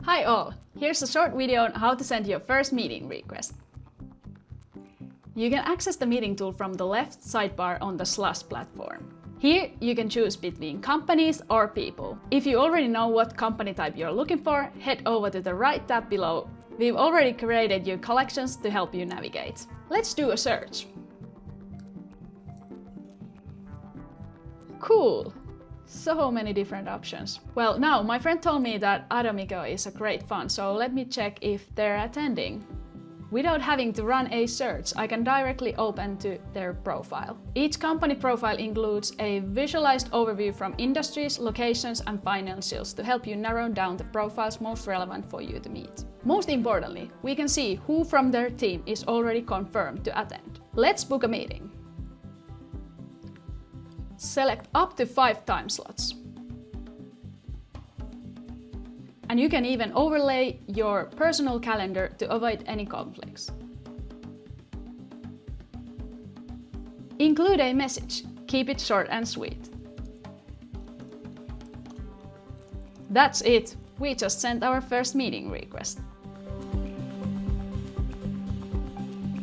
Hi all! Here's a short video on how to send your first meeting request. You can access the meeting tool from the left sidebar on the Slush Platform. Here you can choose between companies or people. If you already know what company type you're looking for, head over to the right tab below. We've already created your collections to help you navigate. Let's do a search. Cool! So many different options. Well, now my friend told me that Atomico is a great fun, so let me check if they're attending. Without having to run a search, I can directly open to their profile. Each company profile includes a visualized overview from industries, locations, and financials to help you narrow down the profiles most relevant for you to meet. Most importantly, we can see who from their team is already confirmed to attend. Let's book a meeting. Select up to 5 time slots. And you can even overlay your personal calendar to avoid any conflicts. Include a message. Keep it short and sweet. That's it. We just sent our first meeting request.